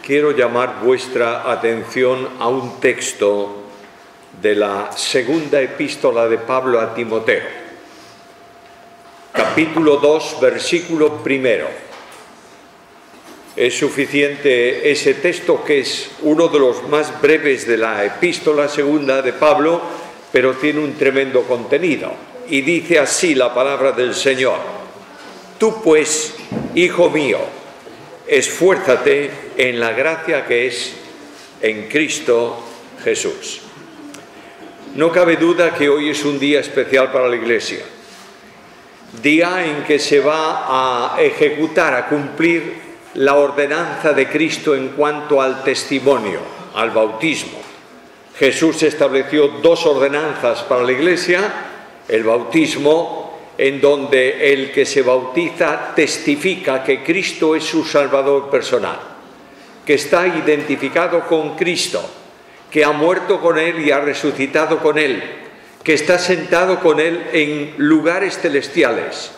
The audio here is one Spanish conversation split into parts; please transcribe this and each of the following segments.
Quiero llamar vuestra atención a un texto de la segunda epístola de Pablo a Timoteo, capítulo 2, versículo 1. Es suficiente ese texto, que es uno de los más breves de la epístola segunda de Pablo, pero tiene un tremendo contenido. Y dice así la palabra del Señor: Tú pues, hijo mío, esfuérzate en la gracia que es en Cristo Jesús. No cabe duda que hoy es un día especial para la Iglesia, día en que se va a ejecutar, a cumplir la ordenanza de Cristo en cuanto al testimonio, al bautismo. Jesús estableció dos ordenanzas para la Iglesia: el bautismo, en donde el que se bautiza testifica que Cristo es su Salvador personal, que está identificado con Cristo, que ha muerto con Él y ha resucitado con Él, que está sentado con Él en lugares celestiales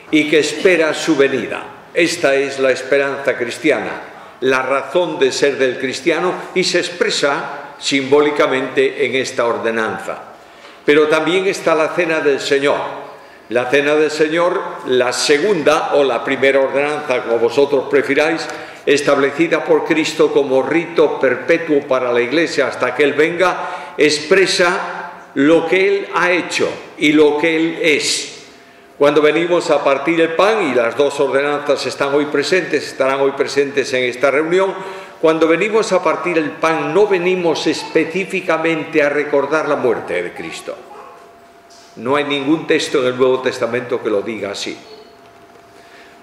y que espera su venida. Esta es la esperanza cristiana, la razón de ser del cristiano, y se expresa simbólicamente en esta ordenanza. Pero también está la cena del Señor. La cena del Señor, la segunda o la primera ordenanza, como vosotros prefiráis, establecida por Cristo como rito perpetuo para la Iglesia hasta que Él venga, expresa lo que Él ha hecho y lo que Él es. Cuando venimos a partir el pan, y las dos ordenanzas están hoy presentes, estarán hoy presentes en esta reunión, cuando venimos a partir el pan no venimos específicamente a recordar la muerte de Cristo. No hay ningún texto en el Nuevo Testamento que lo diga así.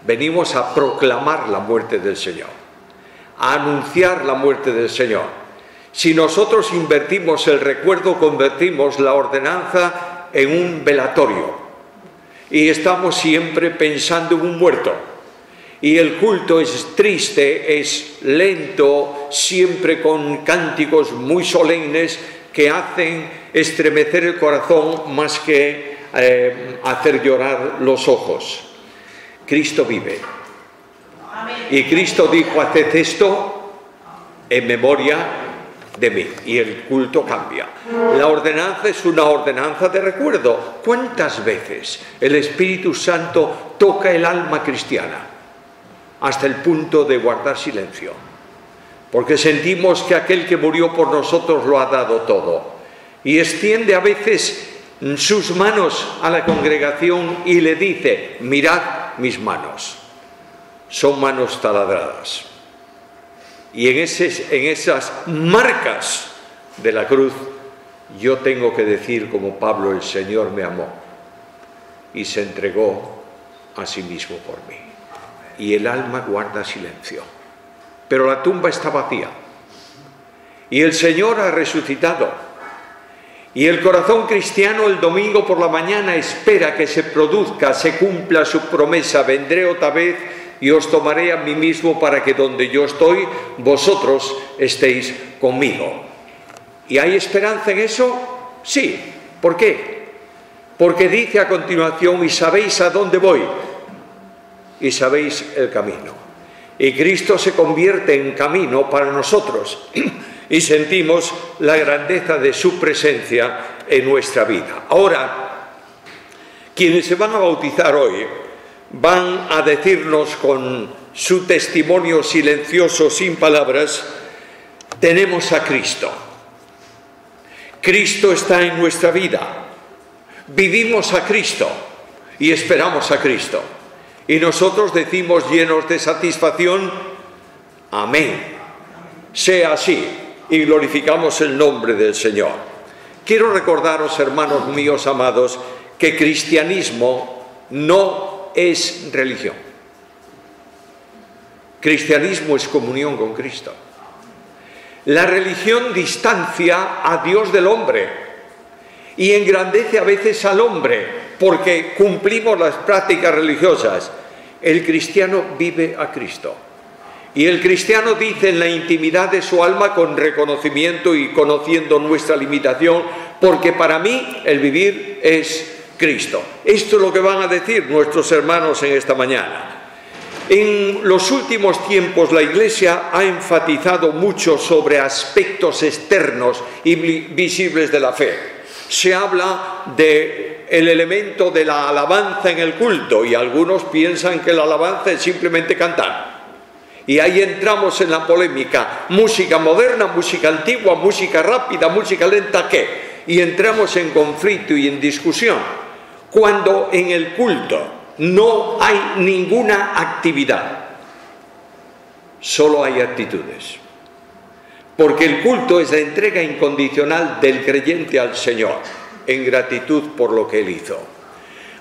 Venimos a proclamar la muerte del Señor, a anunciar la muerte del Señor. Si nosotros invertimos el recuerdo, convertimos la ordenanza en un velatorio y estamos siempre pensando en un muerto. Y el culto es triste, es lento, siempre con cánticos muy solemnes que hacen estremecer el corazón más que hacer llorar los ojos. Cristo vive. Y Cristo dijo: haced esto en memoria de mí. Y el culto cambia. La ordenanza es una ordenanza de recuerdo. ¿Cuántas veces el Espíritu Santo toca el alma cristiana hasta el punto de guardar silencio? Porque sentimos que aquel que murió por nosotros lo ha dado todo. Y extiende a veces sus manos a la congregación y le dice: mirad mis manos, son manos taladradas. Y en esas marcas de la cruz yo tengo que decir como Pablo: el Señor me amó y se entregó a sí mismo por mí. Y el alma guarda silencio. Pero la tumba está vacía y el Señor ha resucitado, y el corazón cristiano el domingo por la mañana espera que se produzca, se cumpla su promesa: vendré otra vez y os tomaré a mí mismo, para que donde yo estoy vosotros estéis conmigo. ¿Y hay esperanza en eso? Sí. ¿Por qué? Porque dice a continuación: y sabéis a dónde voy y sabéis el camino. Y Cristo se convierte en camino para nosotros y sentimos la grandeza de su presencia en nuestra vida. Ahora, quienes se van a bautizar hoy van a decirnos con su testimonio silencioso, sin palabras: tenemos a Cristo. Cristo está en nuestra vida. Vivimos a Cristo y esperamos a Cristo. Y nosotros decimos, llenos de satisfacción: amén. Sea así, y glorificamos el nombre del Señor. Quiero recordaros, hermanos míos amados, que cristianismo no es religión. Cristianismo es comunión con Cristo. La religión distancia a Dios del hombre y engrandece a veces al hombre, porque cumplimos las prácticas religiosas. El cristiano vive a Cristo. Y el cristiano dice en la intimidad de su alma, con reconocimiento y conociendo nuestra limitación: porque para mí el vivir es Cristo. Esto es lo que van a decir nuestros hermanos en esta mañana. En los últimos tiempos la Iglesia ha enfatizado mucho sobre aspectos externos y visibles de la fe. Se habla del elemento de la alabanza en el culto y algunos piensan que la alabanza es simplemente cantar. Y ahí entramos en la polémica, música moderna, música antigua, música rápida, música lenta, ¿qué? Y entramos en conflicto y en discusión. Cuando en el culto no hay ninguna actividad, solo hay actitudes. Porque el culto es la entrega incondicional del creyente al Señor, en gratitud por lo que Él hizo.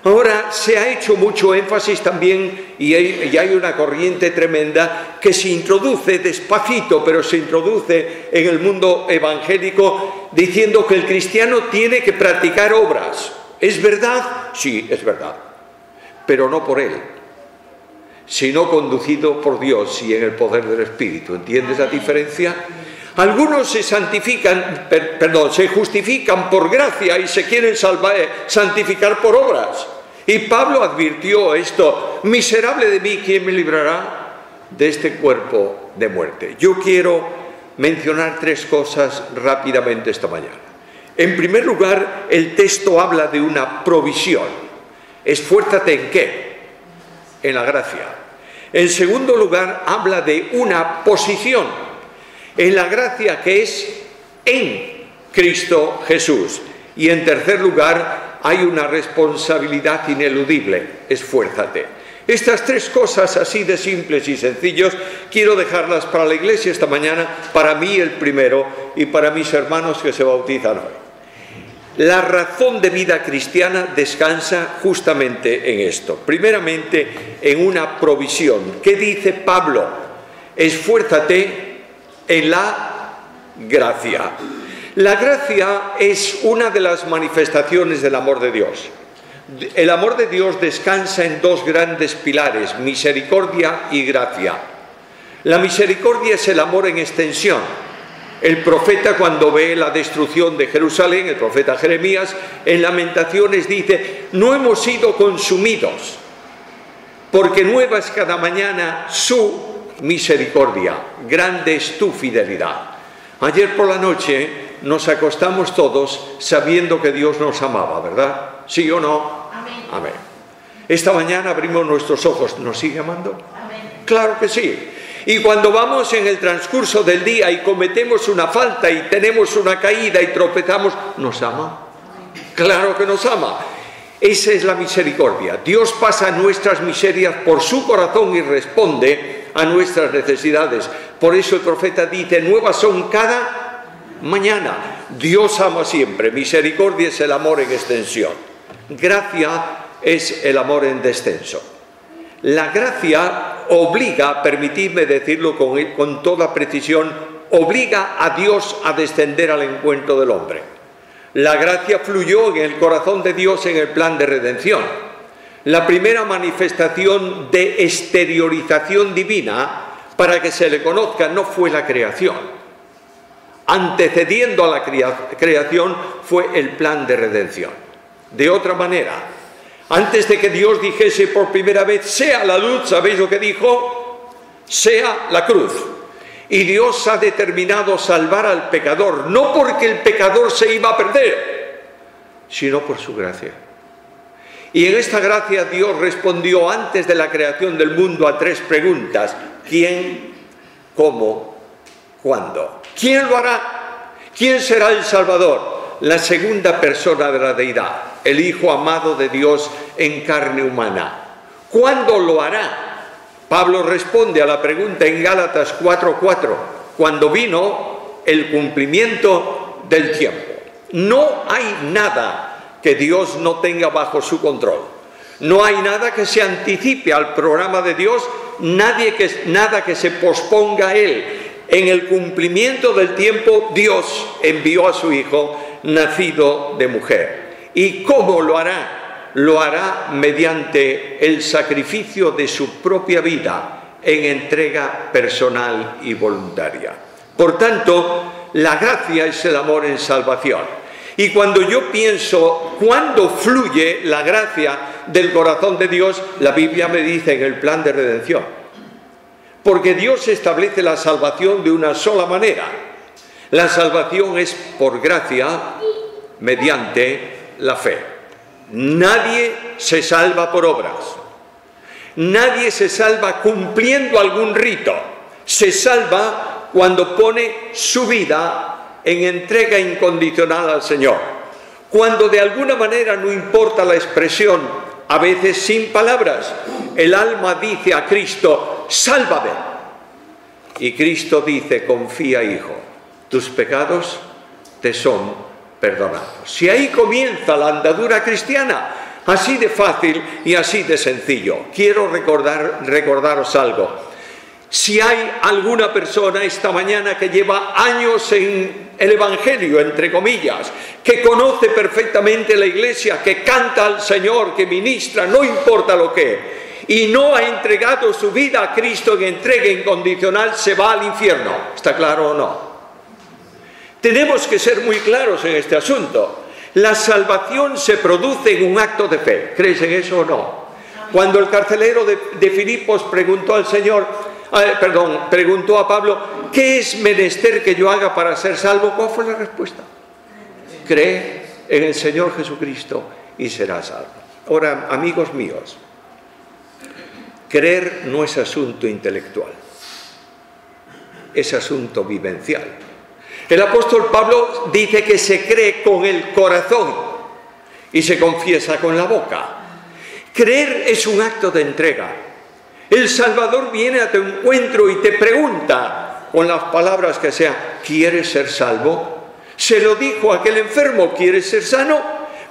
Ahora se ha hecho mucho énfasis también, y hay una corriente tremenda que se introduce despacito, pero se introduce en el mundo evangélico, diciendo que el cristiano tiene que practicar obras. ¿Es verdad? Sí, es verdad. Pero no por él, sino conducido por Dios y en el poder del Espíritu. ¿Entiendes la diferencia? Algunos se justifican por gracia y se quieren santificar por obras. Y Pablo advirtió esto: miserable de mí, ¿quién me librará de este cuerpo de muerte? Yo quiero mencionar tres cosas rápidamente esta mañana. En primer lugar, el texto habla de una provisión. Esfuérzate ¿en qué? En la gracia. En segundo lugar, habla de una posición. En la gracia que es en Cristo Jesús. Y en tercer lugar, hay una responsabilidad ineludible. Esfuérzate. Estas tres cosas así de simples y sencillos quiero dejarlas para la iglesia esta mañana, para mí el primero y para mis hermanos que se bautizan hoy. La razón de vida cristiana descansa justamente en esto. Primeramente, en una provisión. ¿Qué dice Pablo? Esfuérzate en la gracia. La gracia es una de las manifestaciones del amor de Dios. El amor de Dios descansa en dos grandes pilares: misericordia y gracia. La misericordia es el amor en extensión. El profeta, cuando ve la destrucción de Jerusalén, el profeta Jeremías, en Lamentaciones dice: no hemos sido consumidos, porque nueva es cada mañana su misericordia, grande es tu fidelidad. Ayer por la noche nos acostamos todos sabiendo que Dios nos amaba, ¿verdad? ¿Sí o no? Amén. Amén. Esta mañana abrimos nuestros ojos. ¿Nos sigue amando? Amén. Claro que sí. Y cuando vamos en el transcurso del día y cometemos una falta y tenemos una caída y tropezamos, ¿nos ama? Claro que nos ama. Esa es la misericordia. Dios pasa nuestras miserias por su corazón y responde a nuestras necesidades. Por eso el profeta dice: nuevas son cada mañana. Dios ama siempre. Misericordia es el amor en extensión. Gracia es el amor en descenso. La gracia obliga, permitidme decirlo con toda precisión, obliga a Dios a descender al encuentro del hombre. La gracia fluyó en el corazón de Dios en el plan de redención. La primera manifestación de exteriorización divina para que se le conozca no fue la creación. Antecediendo a la creación fue el plan de redención. De otra manera, antes de que Dios dijese por primera vez sea la luz, ¿sabéis lo que dijo? Sea la cruz. Y Dios ha determinado salvar al pecador, no porque el pecador se iba a perder, sino por su gracia. Y en esta gracia Dios respondió antes de la creación del mundo a tres preguntas: ¿quién? ¿Cómo? ¿Cuándo? ¿Quién lo hará? ¿Quién será el Salvador? La segunda persona de la deidad, el Hijo amado de Dios en carne humana. ¿Cuándo lo hará? Pablo responde a la pregunta en Gálatas 4:4, cuando vino el cumplimiento del tiempo. No hay nada que Dios no tenga bajo su control. No hay nada que se anticipe al programa de Dios, nada que se posponga a Él. En el cumplimiento del tiempo, Dios envió a su Hijo, nacido de mujer. ¿Y cómo lo hará? Lo hará mediante el sacrificio de su propia vida en entrega personal y voluntaria. Por tanto, la gracia es el amor en salvación. Y cuando yo pienso cuándo fluye la gracia del corazón de Dios, la Biblia me dice en el plan de redención. Porque Dios establece la salvación de una sola manera. La salvación es por gracia mediante la fe. Nadie se salva por obras. Nadie se salva cumpliendo algún rito. Se salva cuando pone su vida en entrega incondicional al Señor. Cuando de alguna manera, no importa la expresión, a veces sin palabras, el alma dice a Cristo, sálvame. Y Cristo dice, confía, hijo, tus pecados te son perdonados. Si ahí comienza la andadura cristiana, así de fácil y así de sencillo. Quiero recordaros algo. Si hay alguna persona esta mañana que lleva años en el Evangelio, entre comillas, que conoce perfectamente la Iglesia, que canta al Señor, que ministra, no importa lo que, y no ha entregado su vida a Cristo en entrega incondicional, se va al infierno. ¿Está claro o no? Tenemos que ser muy claros en este asunto. La salvación se produce en un acto de fe. ¿Crees en eso o no? Cuando el carcelero de Filipos preguntó al Señor, preguntó a Pablo, ¿qué es menester que yo haga para ser salvo? ¿Cuál fue la respuesta? Cree en el Señor Jesucristo y serás salvo. Ahora, amigos míos, creer no es asunto intelectual, es asunto vivencial. El apóstol Pablo dice que se cree con el corazón y se confiesa con la boca. Creer es un acto de entrega. El Salvador viene a tu encuentro y te pregunta, con las palabras que sean, ¿quieres ser salvo? Se lo dijo a aquel enfermo, ¿quieres ser sano?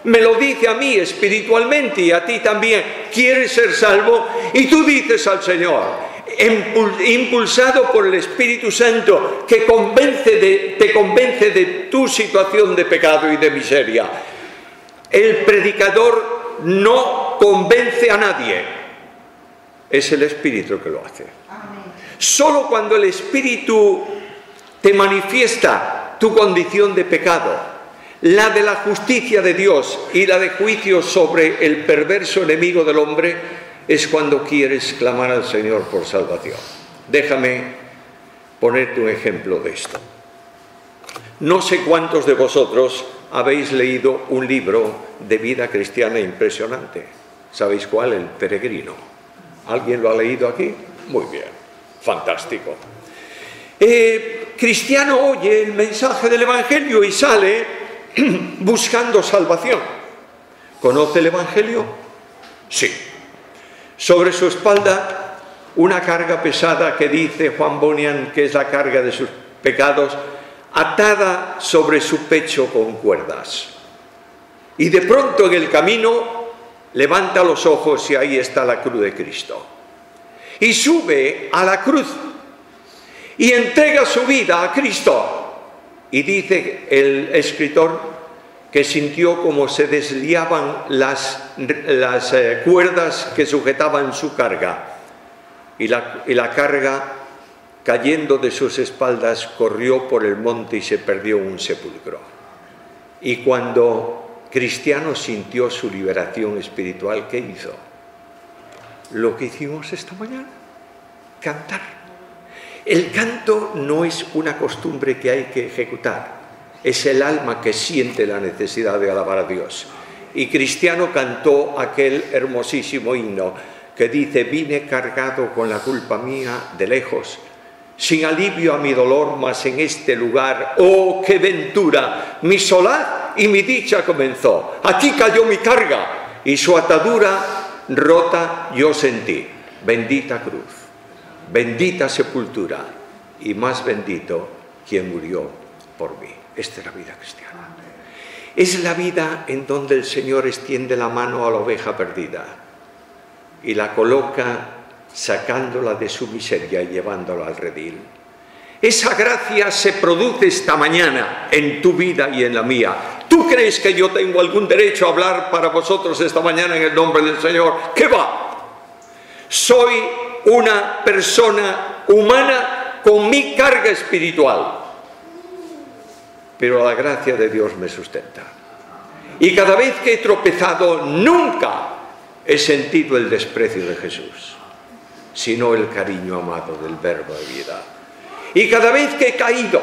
Me lo dice a mí espiritualmente y a ti también, ¿quieres ser salvo? Y tú dices al Señor, impulsado por el Espíritu Santo, que te convence de tu situación de pecado y de miseria. El predicador no convence a nadie. Es el Espíritu que lo hace. Amén. Solo cuando el Espíritu te manifiesta tu condición de pecado, la de la justicia de Dios y la de juicio sobre el perverso enemigo del hombre, es cuando quieres clamar al Señor por salvación. Déjame ponerte un ejemplo de esto. No sé cuántos de vosotros habéis leído un libro de vida cristiana impresionante. ¿Sabéis cuál? El Peregrino. ¿Alguien lo ha leído aquí? Muy bien, fantástico. Cristiano oye el mensaje del Evangelio y sale buscando salvación. ¿Conoce el Evangelio? Sí. Sobre su espalda una carga pesada que dice Juan Bunyan que es la carga de sus pecados, atada sobre su pecho con cuerdas. Y de pronto en el camino levanta los ojos y ahí está la cruz de Cristo. Y sube a la cruz y entrega su vida a Cristo. Y dice el escritor que sintió como se desliaban las cuerdas que sujetaban su carga. Y la carga, cayendo de sus espaldas, corrió por el monte y se perdió en un sepulcro. Y cuando Cristiano sintió su liberación espiritual, ¿qué hizo? Lo que hicimos esta mañana, cantar. El canto no es una costumbre que hay que ejecutar, es el alma que siente la necesidad de alabar a Dios. Y Cristiano cantó aquel hermosísimo himno que dice, vine cargado con la culpa mía de lejos, sin alivio a mi dolor, mas en este lugar, ¡oh, qué ventura! Mi solaz y mi dicha comenzó. Aquí cayó mi carga y su atadura rota yo sentí. Bendita cruz, bendita sepultura y más bendito quien murió por mí. Esta es la vida cristiana. Es la vida en donde el Señor extiende la mano a la oveja perdida y la coloca sacándola de su miseria y llevándola al redil. Esa gracia se produce esta mañana en tu vida y en la mía. ¿Tú crees que yo tengo algún derecho a hablar para vosotros esta mañana en el nombre del Señor? ¿Qué va? Soy una persona humana con mi carga espiritual. pero la gracia de Dios me sustenta. Y cada vez que he tropezado, nunca he sentido el desprecio de Jesús, sino el cariño amado del Verbo de vida. Y cada vez que he caído,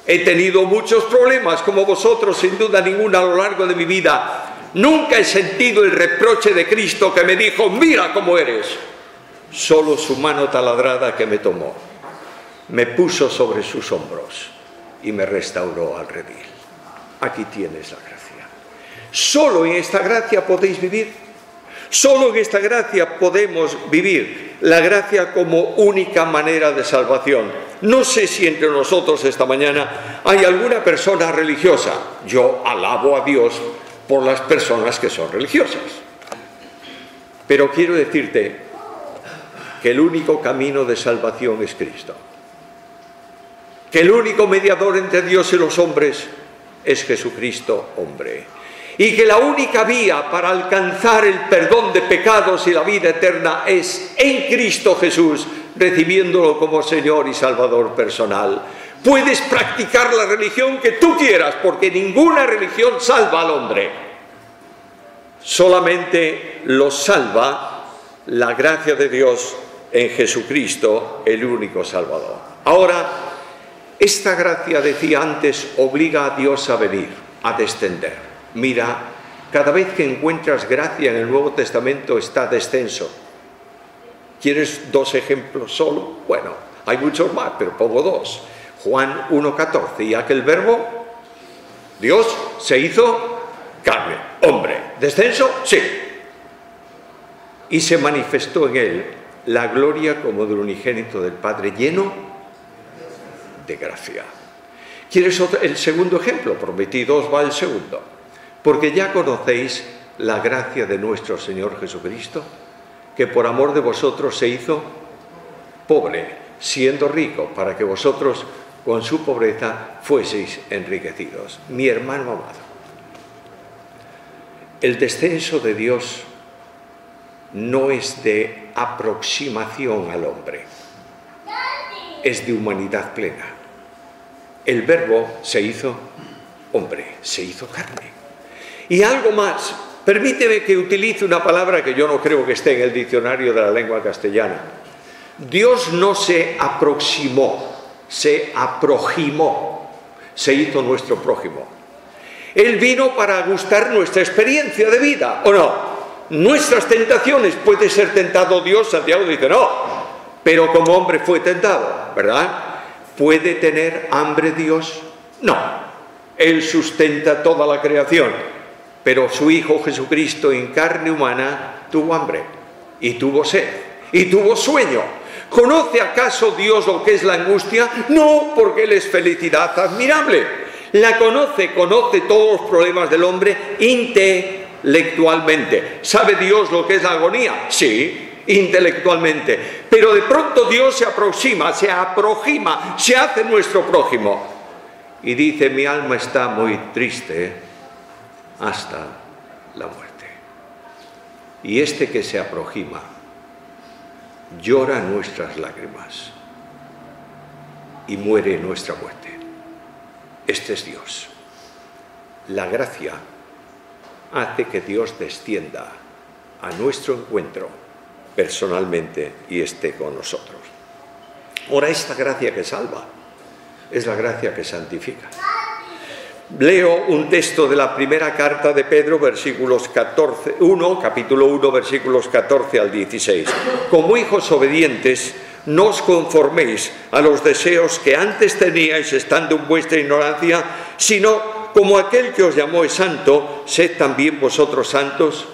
he tenido muchos problemas, como vosotros, sin duda ninguna, a lo largo de mi vida. Nunca he sentido el reproche de Cristo que me dijo, mira cómo eres. Solo su mano taladrada que me tomó, me puso sobre sus hombros y me restauró al redil. Aquí tienes la gracia. Solo en esta gracia podéis vivir. Solo en esta gracia podemos vivir la gracia como única manera de salvación. No sé si entre nosotros esta mañana hay alguna persona religiosa. Yo alabo a Dios por las personas que son religiosas. Pero quiero decirte que el único camino de salvación es Cristo. Que el único mediador entre Dios y los hombres es Jesucristo, hombre. Y que la única vía para alcanzar el perdón de pecados y la vida eterna es en Cristo Jesús, recibiéndolo como Señor y Salvador personal. Puedes practicar la religión que tú quieras, porque ninguna religión salva al hombre. Solamente lo salva la gracia de Dios en Jesucristo, el único Salvador. Ahora, esta gracia, decía antes, obliga a Dios a venir, a descender. Mira, cada vez que encuentras gracia en el Nuevo Testamento está descenso. ¿Quieres 2 ejemplos solo? Bueno, hay muchos más, pero pongo 2. Juan 1:14, y aquel verbo, Dios, se hizo carne, hombre. ¿Descenso? Sí. Y se manifestó en él la gloria como del unigénito del Padre, lleno de gracia. ¿Quieres el segundo ejemplo? Prometí 2, va el segundo. Porque ya conocéis la gracia de nuestro Señor Jesucristo, que por amor de vosotros se hizo pobre, siendo rico, para que vosotros con su pobreza fueseis enriquecidos. Mi hermano amado, el descenso de Dios no es de aproximación al hombre, es de humanidad plena. El Verbo se hizo hombre, se hizo carne. Y algo más, permíteme que utilice una palabra que yo no creo que esté en el diccionario de la lengua castellana. Dios no se aproximó, se aproximó, se hizo nuestro prójimo. Él vino para gustar nuestra experiencia de vida, ¿o no? Nuestras tentaciones, puede ser tentado Dios, Santiago dice no, pero como hombre fue tentado, ¿verdad? ¿Puede tener hambre Dios? No, Él sustenta toda la creación. Pero su Hijo Jesucristo en carne humana tuvo hambre, y tuvo sed, y tuvo sueño. ¿Conoce acaso Dios lo que es la angustia? No, porque Él es felicidad admirable. La conoce todos los problemas del hombre intelectualmente. ¿Sabe Dios lo que es la agonía? Sí, intelectualmente. Pero de pronto Dios se aproxima, se hace nuestro prójimo. Y dice, mi alma está muy triste hasta la muerte. Y este que se aproxima llora nuestras lágrimas y muere nuestra muerte. Este es Dios. La gracia hace que Dios descienda a nuestro encuentro personalmente y esté con nosotros. Ahora, esta gracia que salva es la gracia que santifica. Leo un texto de la primera carta de Pedro, capítulo 1, versículos 14 al 16. Como hijos obedientes, no os conforméis a los deseos que antes teníais estando en vuestra ignorancia, sino como aquel que os llamó es santo, sed también vosotros santos.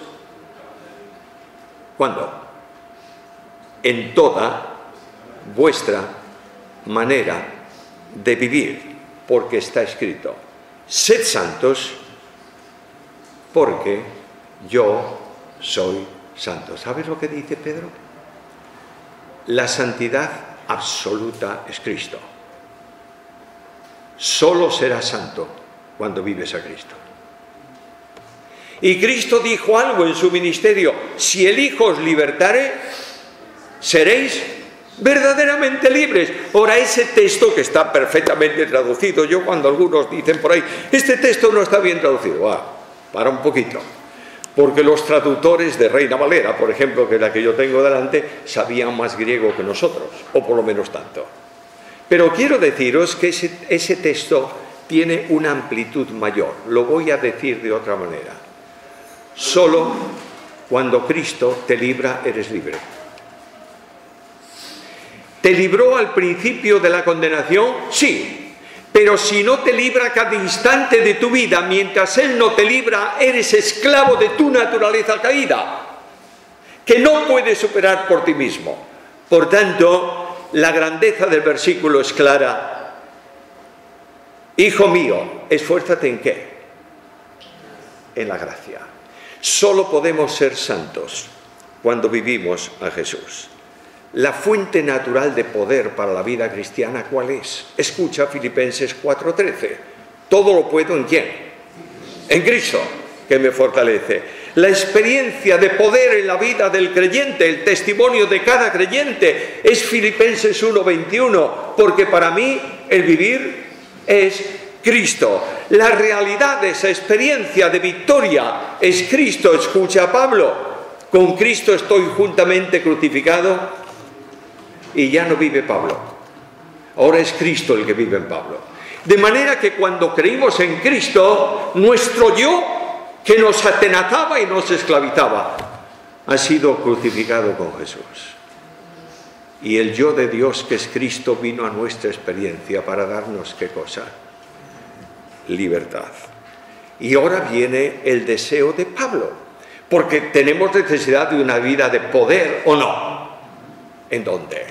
¿Cuándo? En toda vuestra manera de vivir, porque está escrito, sed santos, porque yo soy santo. ¿Sabes lo que dice Pedro? La santidad absoluta es Cristo. Solo serás santo cuando vives a Cristo. Y Cristo dijo algo en su ministerio: si el Hijo os libertare, seréis verdaderamente libres. Ahora, ese texto que está perfectamente traducido, yo cuando algunos dicen por ahí, este texto no está bien traducido, para un poquito, porque los traductores de Reina Valera, por ejemplo, que es la que yo tengo delante, sabían más griego que nosotros, o por lo menos tanto. Pero quiero deciros que ese texto tiene una amplitud mayor. Lo voy a decir de otra manera. Solo cuando Cristo te libra, eres libre. ¿Te libró al principio de la condenación? Sí. Pero si no te libra cada instante de tu vida, mientras Él no te libra, eres esclavo de tu naturaleza caída, que no puedes superar por ti mismo. Por tanto, la grandeza del versículo es clara. Hijo mío, esfuérzate ¿en qué? En la gracia. Solo podemos ser santos cuando vivimos a Jesús. La fuente natural de poder para la vida cristiana, ¿cuál es? Escucha Filipenses 4:13. Todo lo puedo ¿en quién? En Cristo, que me fortalece. La experiencia de poder en la vida del creyente, el testimonio de cada creyente, es Filipenses 1:21, porque para mí el vivir es Cristo. La realidad de esa experiencia de victoria es Cristo. Escucha a Pablo, con Cristo estoy juntamente crucificado y ya no vive Pablo. Ahora es Cristo el que vive en Pablo. De manera que cuando creímos en Cristo, nuestro yo, que nos atenazaba y nos esclavizaba, ha sido crucificado con Jesús. Y el yo de Dios, que es Cristo, vino a nuestra experiencia para darnos ¿qué cosa? Libertad. Y ahora viene el deseo de Pablo, porque tenemos necesidad de una vida de poder, ¿o no? ¿En dónde?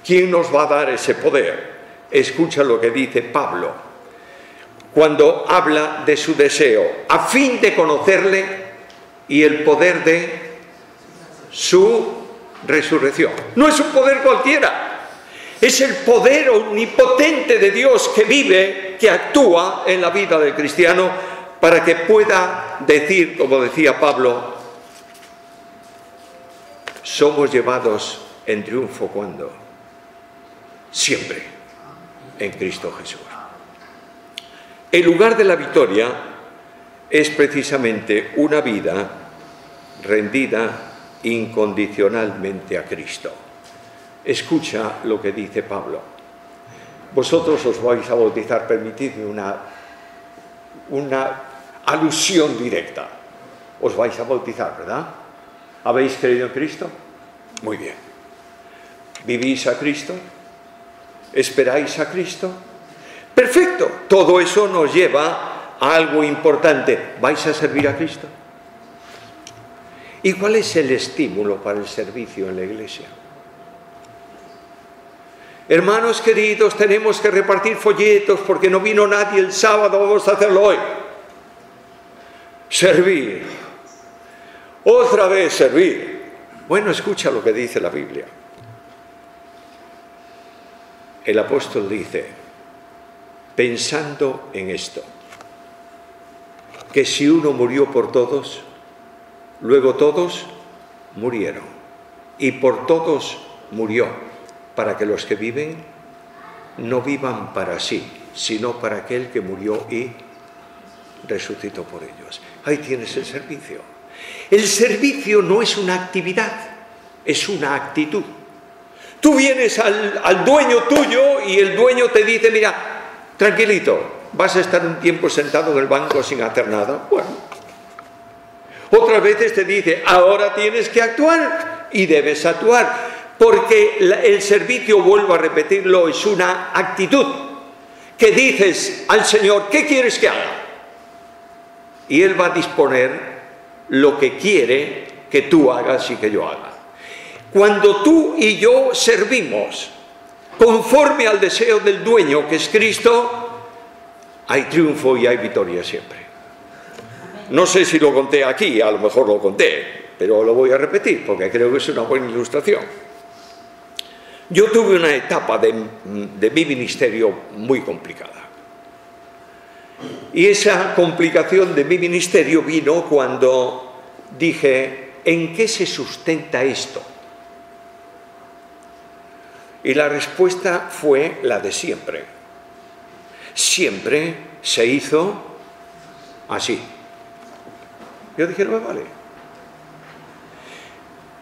¿Quién nos va a dar ese poder? Escucha lo que dice Pablo cuando habla de su deseo, a fin de conocerle y el poder de su resurrección. No es un poder cualquiera, es el poder omnipotente de Dios que vive, que actúa en la vida del cristiano para que pueda decir, como decía Pablo, somos llevados en triunfo ¿cuándo? Siempre en Cristo Jesús. El lugar de la victoria es precisamente una vida rendida incondicionalmente a Cristo. Escucha lo que dice Pablo. Vosotros os vais a bautizar, permitidme una alusión directa. Os vais a bautizar, ¿verdad? ¿Habéis creído en Cristo? Muy bien. ¿Vivís a Cristo? ¿Esperáis a Cristo? Perfecto, todo eso nos lleva a algo importante. ¿Vais a servir a Cristo? ¿Y cuál es el estímulo para el servicio en la iglesia? Hermanos queridos, tenemos que repartir folletos porque no vino nadie el sábado, vamos a hacerlo hoy. Servir. Otra vez servir. Bueno, escucha lo que dice la Biblia. El apóstol dice, pensando en esto, que si uno murió por todos, luego todos murieron, y por todos murió, para que los que viven no vivan para sí, sino para aquel que murió y resucitó por ellos. Ahí tienes el servicio. El servicio no es una actividad, es una actitud. Tú vienes al dueño tuyo y el dueño te dice, mira, tranquilito, vas a estar un tiempo sentado en el banco sin hacer nada. Bueno. Otras veces te dice, ahora tienes que actuar y debes actuar. Porque el servicio, vuelvo a repetirlo, es una actitud que dices al Señor, ¿qué quieres que haga? Y Él va a disponer lo que quiere que tú hagas y que yo haga. Cuando tú y yo servimos conforme al deseo del dueño, que es Cristo, hay triunfo y hay victoria siempre. No sé si lo conté aquí, a lo mejor lo conté, pero lo voy a repetir porque creo que es una buena ilustración. Yo tuve una etapa de mi ministerio muy complicada. Y esa complicación de mi ministerio vino cuando dije, ¿en qué se sustenta esto? Y la respuesta fue la de siempre. Siempre se hizo así. Yo dije, no me vale.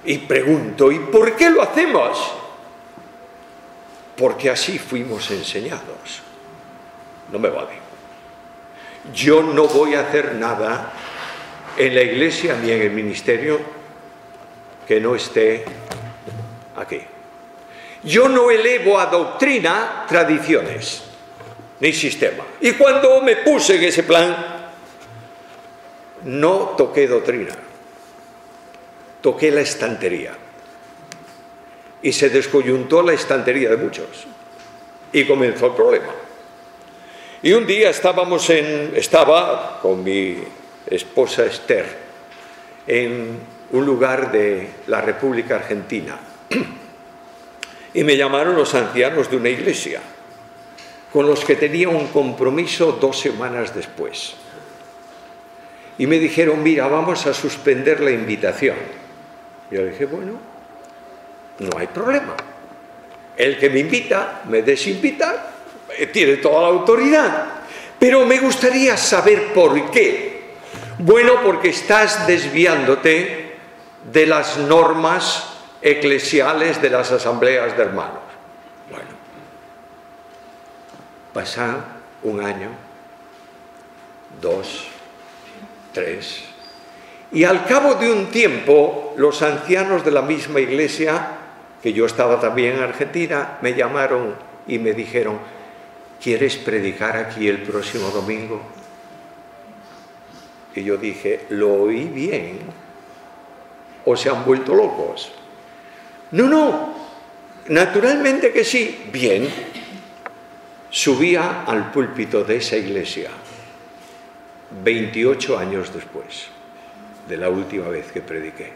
Y pregunto, ¿y por qué lo hacemos? Porque así fuimos enseñados. No me vale. Yo no voy a hacer nada en la iglesia ni en el ministerio que no esté aquí. Yo no elevo a doctrina tradiciones ni sistema. Y cuando me puse en ese plan, no toqué doctrina, toqué la estantería. Y se descoyuntó la estantería de muchos. Y comenzó el problema. Y un día estaba con mi esposa Esther en un lugar de la República Argentina. Y me llamaron los ancianos de una iglesia, con los que tenía un compromiso 2 semanas después. Y me dijeron, mira, vamos a suspender la invitación. Y yo le dije, bueno, no hay problema. El que me invita, me desinvita, tiene toda la autoridad. Pero me gustaría saber por qué. Bueno, porque estás desviándote de las normas eclesiales de las asambleas de hermanos. Bueno, pasa 1 año, 2, 3, y al cabo de un tiempo, los ancianos de la misma iglesia, que yo estaba también en Argentina, me llamaron y me dijeron, ¿quieres predicar aquí el próximo domingo? Y yo dije, ¿lo oí bien? ¿O se han vuelto locos? No, naturalmente que sí. Bien, subía al púlpito de esa iglesia 28 años después de la última vez que prediqué.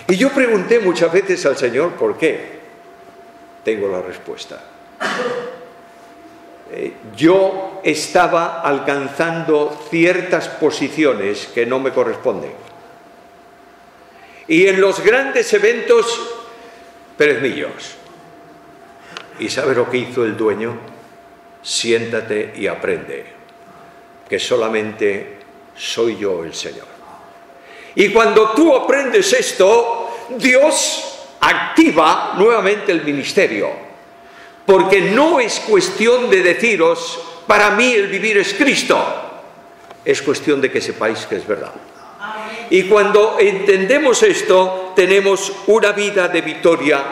Y yo pregunté muchas veces al Señor por qué. Tengo la respuesta. Yo estaba alcanzando ciertas posiciones que no me corresponden. Y en los grandes eventos, perezmillos. ¿Y sabe lo que hizo el dueño? Siéntate y aprende, que solamente soy yo el Señor. Y cuando tú aprendes esto, Dios activa nuevamente el ministerio. Porque no es cuestión de deciros, para mí el vivir es Cristo. Es cuestión de que sepáis que es verdad. Y cuando entendemos esto, tenemos una vida de victoria.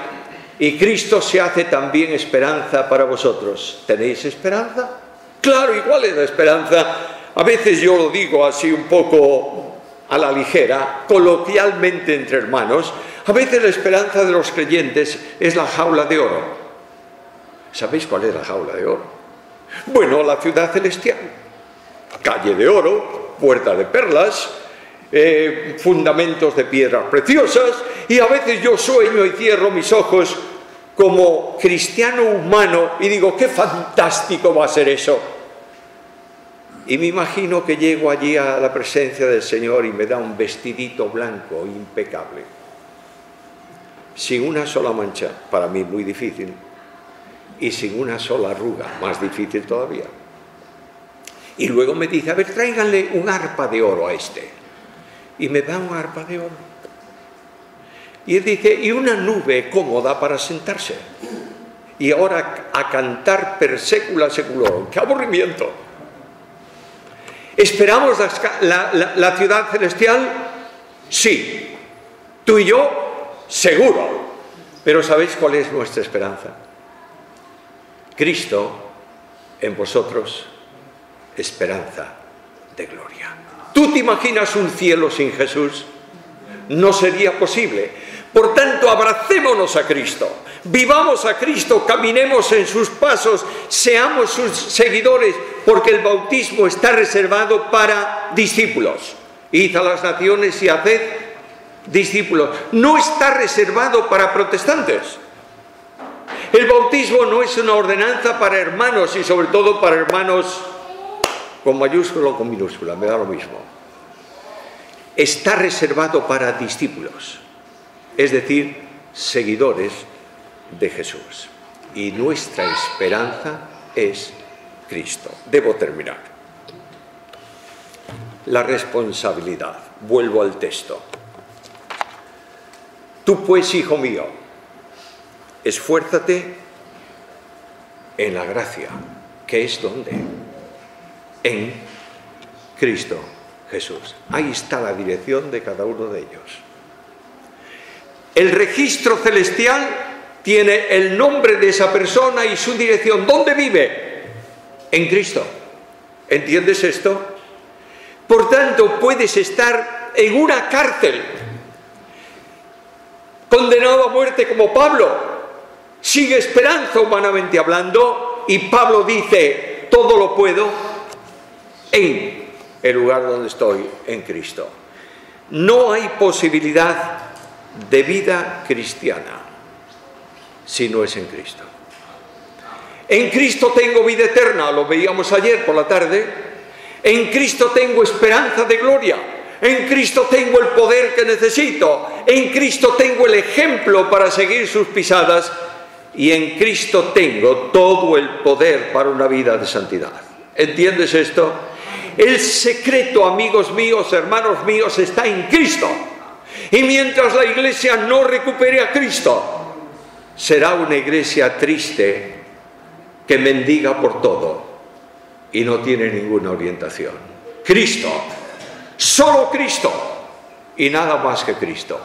Y Cristo se hace también esperanza para vosotros. ¿Tenéis esperanza? Claro, igual es la esperanza. A veces yo lo digo así un poco a la ligera, coloquialmente entre hermanos. A veces la esperanza de los creyentes es la jaula de oro. ¿Sabéis cuál es la jaula de oro? Bueno, la ciudad celestial. Calle de oro, puerta de perlas, fundamentos de piedras preciosas, y a veces yo sueño y cierro mis ojos como cristiano humano y digo, qué fantástico va a ser eso. Y me imagino que llego allí a la presencia del Señor y me da un vestidito blanco impecable, sin una sola mancha, para mí muy difícil, y sin una sola arruga, más difícil todavía. Y luego me dice, a ver, tráiganle un arpa de oro a este. Y me da un arpa de oro. Y él dice, y una nube cómoda para sentarse. Y ahora a cantar per secula seculorum. ¡Qué aburrimiento! ¿Esperamos la ciudad celestial? Sí. Tú y yo, seguro. Pero ¿sabéis cuál es nuestra esperanza? Cristo en vosotros, esperanza de gloria. ¿Tú te imaginas un cielo sin Jesús? No sería posible. Por tanto, abracémonos a Cristo, vivamos a Cristo, caminemos en sus pasos, seamos sus seguidores, porque el bautismo está reservado para discípulos. Id a las naciones y haced discípulos. No está reservado para protestantes. El bautismo no es una ordenanza para hermanos y sobre todo para hermanos con mayúscula o con minúscula, me da lo mismo. Está reservado para discípulos, es decir, seguidores de Jesús. Y nuestra esperanza es Cristo. Debo terminar. La responsabilidad. Vuelvo al texto. Tú pues, hijo mío, esfuérzate en la gracia, que es ¿dónde? En Cristo Jesús. Ahí está la dirección de cada uno de ellos. El registro celestial tiene el nombre de esa persona y su dirección. ¿Dónde vive? En Cristo. ¿Entiendes esto? Por tanto, puedes estar en una cárcel, condenado a muerte como Pablo, sin esperanza humanamente hablando, y Pablo dice, todo lo puedo en el lugar donde estoy, en Cristo. No hay posibilidad de vida cristiana si no es en Cristo. En Cristo tengo vida eterna, lo veíamos ayer por la tarde. En Cristo tengo esperanza de gloria. En Cristo tengo el poder que necesito. En Cristo tengo el ejemplo para seguir sus pisadas. Y en Cristo tengo todo el poder para una vida de santidad. ¿Entiendes esto? El secreto, amigos míos, hermanos míos, está en Cristo. Y mientras la iglesia no recupere a Cristo, será una iglesia triste que mendiga por todo y no tiene ninguna orientación. Cristo, solo Cristo y nada más que Cristo,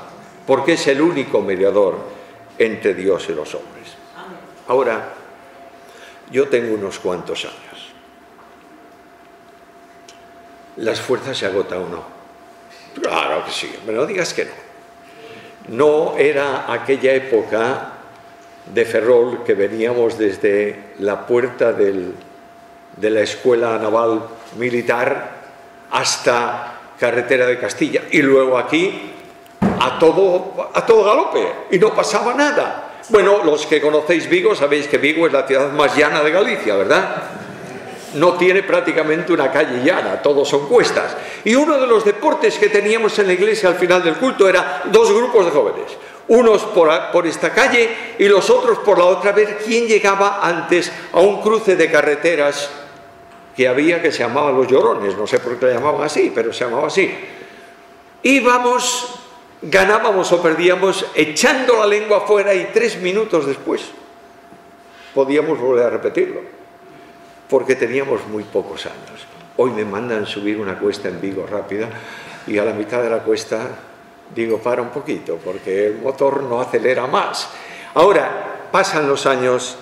porque es el único mediador entre Dios y los hombres. Ahora, yo tengo unos cuantos años. ¿Las fuerzas se agotan o no? Claro que sí, me lo digas que no. No era aquella época de Ferrol que veníamos desde la puerta de la Escuela Naval Militar hasta Carretera de Castilla y luego aquí a todo galope y no pasaba nada. Bueno, los que conocéis Vigo sabéis que Vigo es la ciudad más llana de Galicia, ¿verdad? No tiene prácticamente una calle llana, todos son cuestas. Y uno de los deportes que teníamos en la iglesia al final del culto era dos grupos de jóvenes. Unos por esta calle y los otros por la otra, a ver quién llegaba antes a un cruce de carreteras que había, que se llamaba Los Llorones. No sé por qué le llamaban así, pero se llamaba así. Íbamos, ganábamos o perdíamos echando la lengua afuera y 3 minutos después podíamos volver a repetirlo, porque teníamos muy pocos años. Hoy me mandan subir una cuesta en Vigo rápida y a la mitad de la cuesta digo, para un poquito, porque el motor no acelera más. Ahora, pasan los años,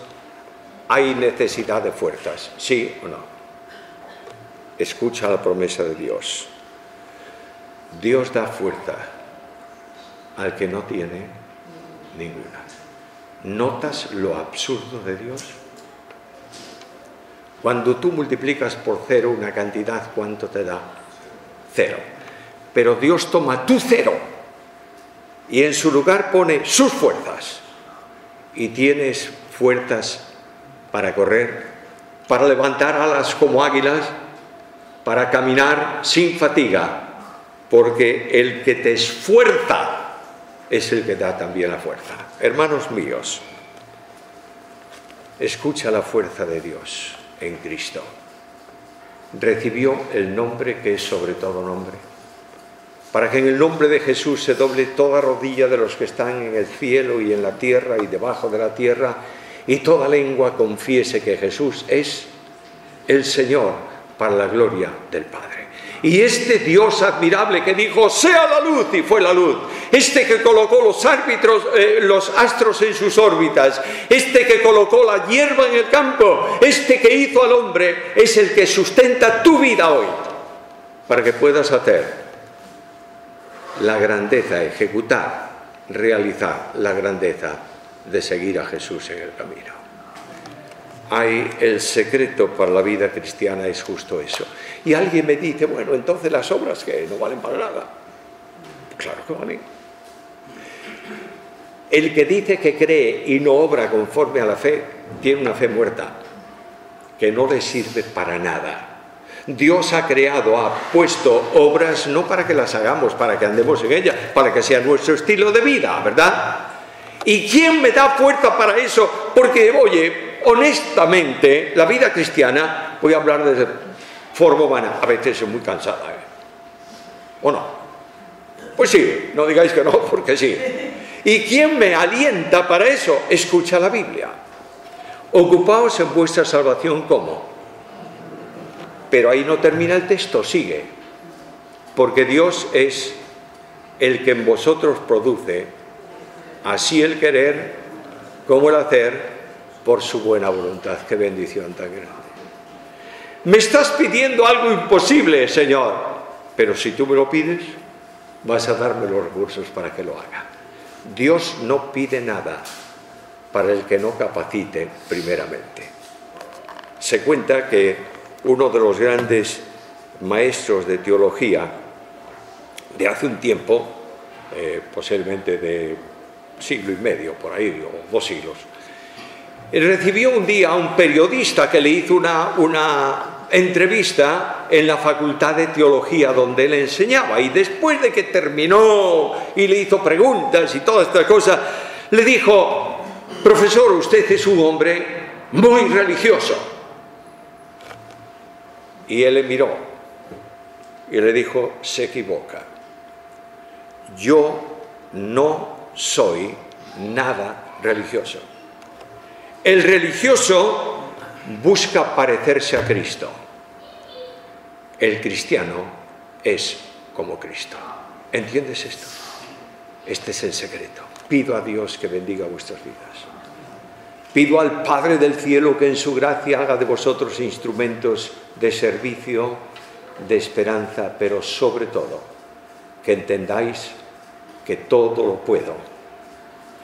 hay necesidad de fuerzas, ¿sí o no? Escucha la promesa de Dios. Dios da fuerza al que no tiene ninguna. ¿Notas lo absurdo de Dios? Cuando tú multiplicas por 0 una cantidad, ¿cuánto te da? 0. Pero Dios toma tu 0 y en su lugar pone sus fuerzas. Y tienes fuerzas para correr, para levantar alas como águilas, para caminar sin fatiga, porque el que te esfuerza es el que da también la fuerza. Hermanos míos, escucha la fuerza de Dios en Cristo. Recibió el nombre que es sobre todo nombre, para que en el nombre de Jesús se doble toda rodilla de los que están en el cielo y en la tierra y debajo de la tierra, y toda lengua confiese que Jesús es el Señor, para la gloria del Padre. Y este Dios admirable que dijo, sea la luz, y fue la luz. Este que colocó los astros en sus órbitas. Este que colocó la hierba en el campo. Este que hizo al hombre es el que sustenta tu vida hoy, para que puedas hacer la grandeza, ejecutar, realizar la grandeza de seguir a Jesús en el camino. El secreto para la vida cristiana es justo eso. Y alguien me dice, bueno, entonces las obras que no valen para nada. Claro que valen. El que dice que cree y no obra conforme a la fe, tiene una fe muerta, que no le sirve para nada. Dios ha creado, ha puesto obras no para que las hagamos, para que andemos en ellas, para que sea nuestro estilo de vida, ¿verdad? ¿Y quién me da fuerza para eso? Porque, oye, honestamente, la vida cristiana, voy a hablar de forma humana, a veces es muy cansada, ¿eh? ¿O no? Pues sí, no digáis que no, porque sí. ¿Y quién me alienta para eso? Escucha la Biblia. Ocupaos en vuestra salvación, ¿cómo? Pero ahí no termina el texto, sigue. Porque Dios es el que en vosotros produce así el querer como el hacer por su buena voluntad. Qué bendición tan grande. Me estás pidiendo algo imposible, Señor, pero si tú me lo pides, vas a darme los recursos para que lo haga. Dios no pide nada para el que no capacite primeramente. Se cuenta que uno de los grandes maestros de teología de hace un tiempo, posiblemente de siglo y medio, por ahí, o 2 siglos, recibió un día a un periodista que le hizo una entrevista en la Facultad de Teología donde él enseñaba, y después de que terminó y le hizo preguntas y todas estas cosas, le dijo: profesor, usted es un hombre muy religioso. Y él le miró y le dijo: se equivoca. Yo no soy nada religioso. El religioso busca parecerse a Cristo. El cristiano es como Cristo. ¿Entiendes esto? Este es el secreto. Pido a Dios que bendiga vuestras vidas. Pido al Padre del cielo que en su gracia haga de vosotros instrumentos de servicio, de esperanza, pero sobre todo que entendáis que todo lo puedo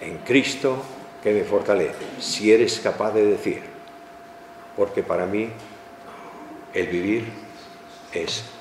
en Cristo que me fortalece. Si eres capaz de decir, porque para mí el vivir es